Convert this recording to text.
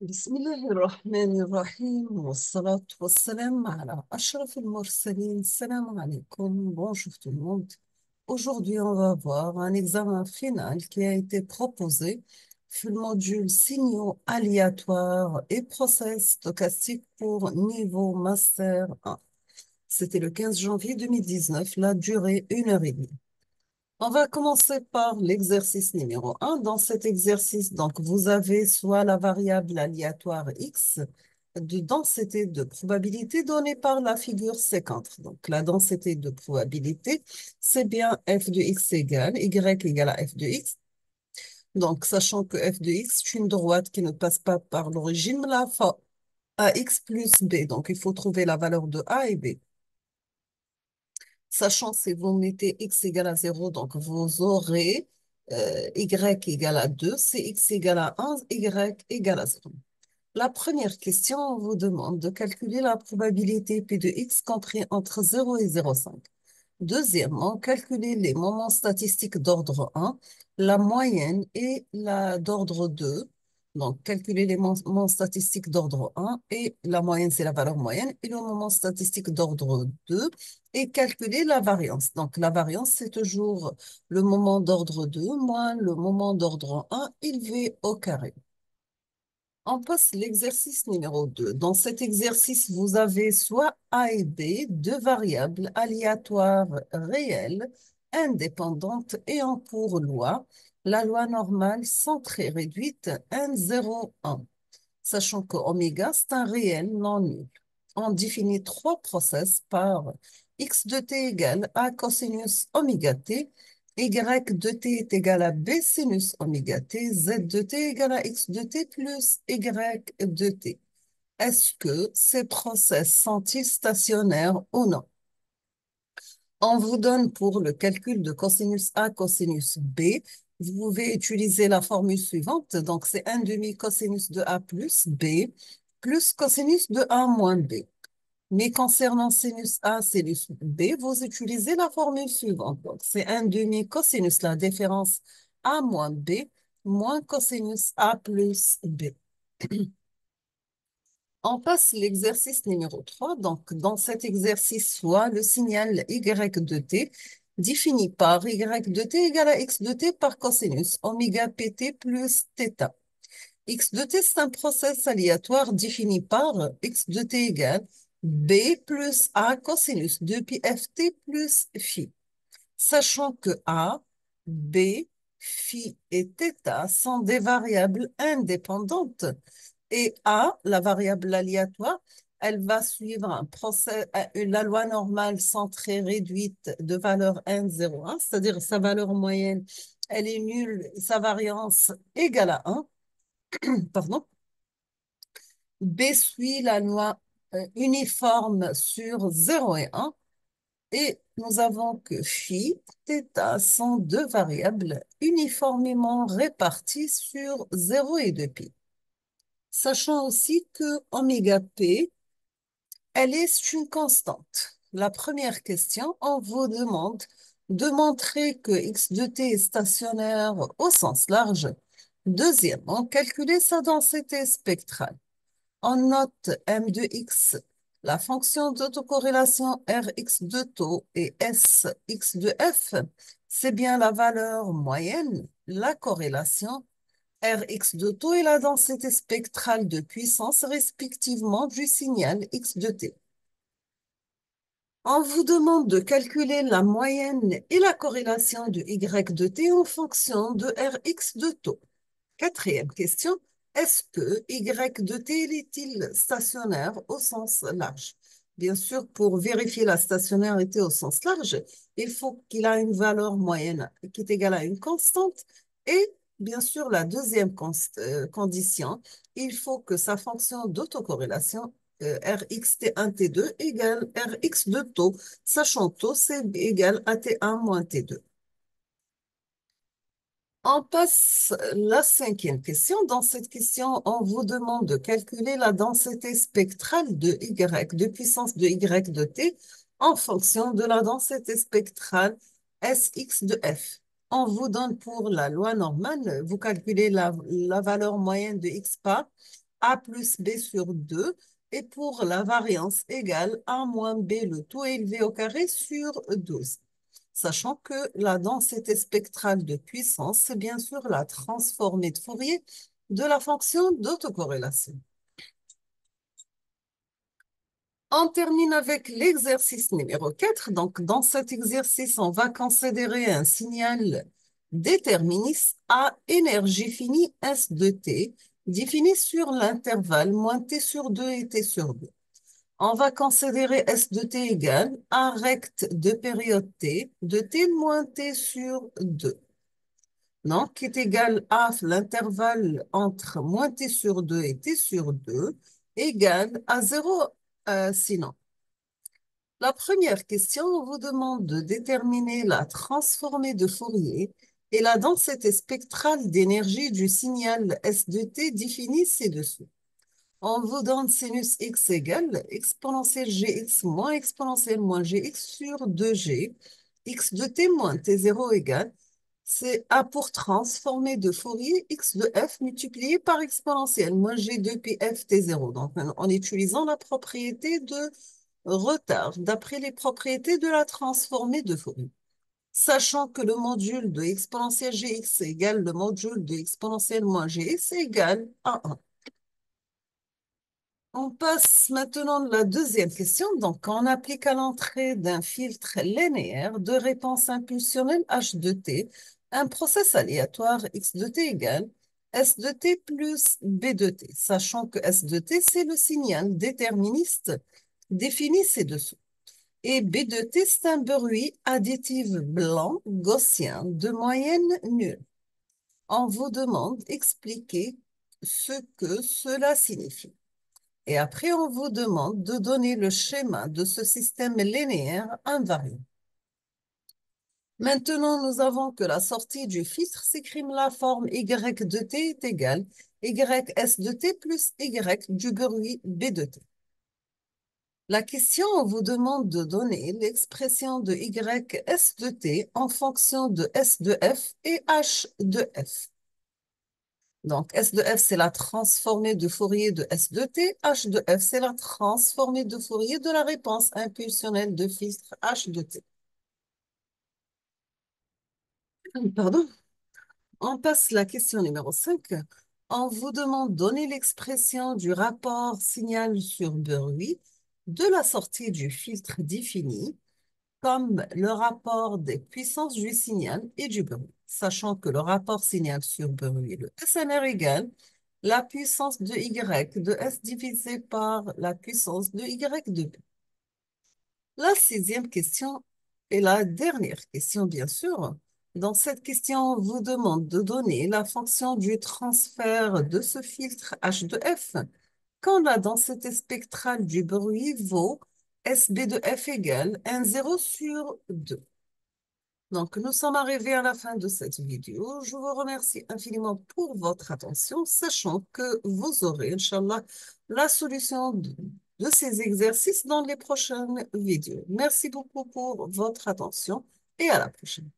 بسم الله الرحمن الرحيم والصلاة والسلام على أشرف المرسلين. السلام عليكم. Bonjour tout le monde. Aujourd'hui, on va voir un examen final qui a été proposé sur le module signaux aléatoires et process stochastique pour niveau Master 1. C'était le 15 janvier 2019, la durée 1 heure et demie. On va commencer par l'exercice numéro 1. Dans cet exercice, donc, vous avez soit la variable aléatoire x de densité de probabilité donnée par la figure C4. Donc, la densité de probabilité, c'est bien f de x égale y égale à f de x. Donc, sachant que f de x est une droite qui ne passe pas par l'origine, la fois ax plus b. Donc, il faut trouver la valeur de a et b. Sachant si vous mettez x égale à 0, donc vous aurez y égale à 2, si x égale à 1, y égale à 0. La première question, on vous demande de calculer la probabilité P de x compris entre 0 et 0,5. Deuxièmement, calculer les moments statistiques d'ordre 1, la moyenne et la d'ordre 2. Donc, calculer les moments statistiques d'ordre 1 et la moyenne, c'est la valeur moyenne, et le moment statistique d'ordre 2 et calculer la variance. Donc, la variance, c'est toujours le moment d'ordre 2 moins le moment d'ordre 1 élevé au carré. On passe l'exercice numéro 2. Dans cet exercice, vous avez soit A et B, deux variables aléatoires réelles, indépendantes ayant pour loi la loi normale centrée réduite 1, 0, 1. Sachant que oméga, c'est un réel non nul. On définit trois process par x de t égale a cosinus oméga t, y de t est égal à b sinus oméga t, z de t égale à x de t plus y de t. Est-ce que ces process sont-ils stationnaires ou non? On vous donne pour le calcul de cosinus A, cosinus B, vous pouvez utiliser la formule suivante. Donc, c'est 1 demi cosinus de A plus B plus cosinus de A moins B. Mais concernant sinus A, sinus B, vous utilisez la formule suivante. Donc, c'est 1 demi cosinus, la différence A moins B, moins cosinus A plus B. On passe l'exercice numéro 3. Donc, dans cet exercice, soit le signal y de t défini par y de t égale à x de t par cosinus oméga pt plus θ. X de t, c'est un process aléatoire défini par x de t égale b plus a cosinus de pi ft plus phi. Sachant que a, b, phi et θ sont des variables indépendantes, et A, la variable aléatoire, elle va suivre la loi normale centrée réduite de valeur 1, 0, 1, c'est-à-dire sa valeur moyenne, elle est nulle, sa variance égale à 1. Pardon. B suit la loi uniforme sur 0 et 1. Et nous avons que phi, θ sont deux variables uniformément réparties sur 0 et 2π. Sachant aussi que oméga p, elle est une constante. La première question, on vous demande de montrer que x de t est stationnaire au sens large. Deuxièmement, calculer sa densité spectrale. On note m de x, la fonction d'autocorrélation Rx de taux et Sx de f, c'est bien la valeur moyenne, la corrélation Rx de taux et la densité spectrale de puissance respectivement du signal x de t. On vous demande de calculer la moyenne et la corrélation de y de t en fonction de Rx de taux. Quatrième question, est-ce que y de t est-il stationnaire au sens large? Bien sûr, pour vérifier la stationnarité au sens large, il faut qu'il ait une valeur moyenne qui est égale à une constante. Et bien sûr, la deuxième condition, il faut que sa fonction d'autocorrélation Rx T1 T2 égale Rx de taux, sachant taux c'est égal à T1 moins T2. On passe la cinquième question. Dans cette question, on vous demande de calculer la densité spectrale de Y, de puissance de Y de T, en fonction de la densité spectrale Sx de F. On vous donne pour la loi normale, vous calculez la valeur moyenne de X bar A plus B sur 2 et pour la variance égale A moins B, le tout élevé au carré sur 12. Sachant que la densité spectrale de puissance, c'est bien sûr la transformée de Fourier de la fonction d'autocorrélation. On termine avec l'exercice numéro 4. Donc, dans cet exercice, on va considérer un signal déterministe à énergie finie S de t, défini sur l'intervalle moins t sur 2 et t sur 2. On va considérer S de t égale un recte de période t de t moins t sur 2. Donc, qui est égal à l'intervalle entre moins t sur 2 et t sur 2 égale à 0 sinon. La première question vous demande de déterminer la transformée de Fourier et la densité spectrale d'énergie du signal S de t définie ci-dessous. On vous donne sinus x égale exponentielle gx moins exponentielle moins gx sur 2g, x de t moins t0 égale, c'est A pour transformer de Fourier x de f multiplié par exponentielle moins g de pi f t0. Donc, en utilisant la propriété de retard d'après les propriétés de la transformée de Fourier. Sachant que le module de exponentielle gx égale le module de exponentielle moins gx égale à 1. On passe maintenant à la deuxième question. Donc, on applique à l'entrée d'un filtre linéaire de réponse impulsionnelle H de t, un process aléatoire x de t égale S de t plus B de t, sachant que S de t, c'est le signal déterministe défini ci-dessous. Et B de t, c'est un bruit additif blanc gaussien de moyenne nulle. On vous demande d'expliquer ce que cela signifie. Et après, on vous demande de donner le schéma de ce système linéaire invariant. Maintenant, nous avons que la sortie du filtre s'écrit la forme y de t est égale ys de t plus y du bruit b de t. La question vous demande de donner l'expression de ys de t en fonction de s de f et h de f. Donc, S de f, c'est la transformée de Fourier de S de t. H de f, c'est la transformée de Fourier de la réponse impulsionnelle de filtre H de t. Pardon. On passe à la question numéro 5. On vous demande de donner l'expression du rapport signal sur bruit de la sortie du filtre défini comme le rapport des puissances du signal et du bruit, sachant que le rapport signal sur bruit, le SNR égale la puissance de Y de S divisé par la puissance de Y de B. La sixième question est la dernière question, bien sûr. Dans cette question, on vous demande de donner la fonction du transfert de ce filtre H de F quand la densité spectrale du bruit vaut SB de F égale 1,0 sur 2. Donc, nous sommes arrivés à la fin de cette vidéo. Je vous remercie infiniment pour votre attention, sachant que vous aurez, Inch'Allah, la solution de ces exercices dans les prochaines vidéos. Merci beaucoup pour votre attention et à la prochaine.